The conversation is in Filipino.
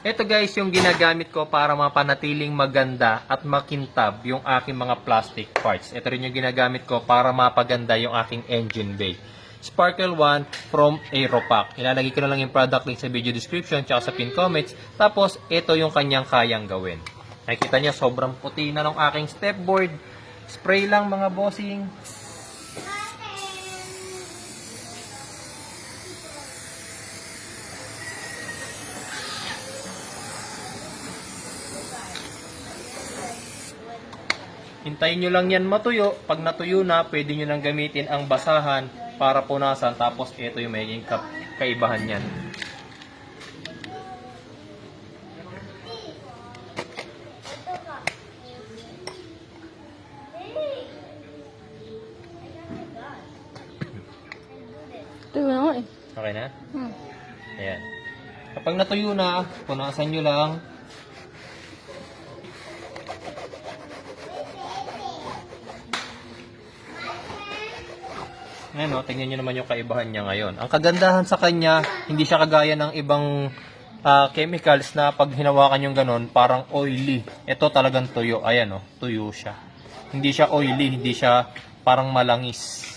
Ito guys, yung ginagamit ko para mapanatiling maganda at makintab yung aking mga plastic parts. Ito rin yung ginagamit ko para mapaganda yung aking engine bay. Sparkle 1 from Aeropack. Ilalagay ko na lang yung product link sa video description tsaka sa pin comments. Tapos, ito yung kanyang kayang gawin. Nakikita niyo, sobrang puti na ng aking stepboard. Spray lang mga bossing. Hintayin nyo lang yan matuyo. Pag natuyo na, pwede nyo lang gamitin ang basahan para punasan. Tapos ito yung magiging kaibahan yan. Tuyo na ako eh. Okay na? Ayan. Kapag natuyo na, punasan nyo lang. Ayan o, tingnan nyo naman yung kaibahan niya ngayon. Ang kagandahan sa kanya, hindi siya kagaya ng ibang chemicals na pag hinawakan yung ganon, parang oily. Ito talagang tuyo. Ayan o, tuyo siya. Hindi siya oily, hindi siya parang malangis.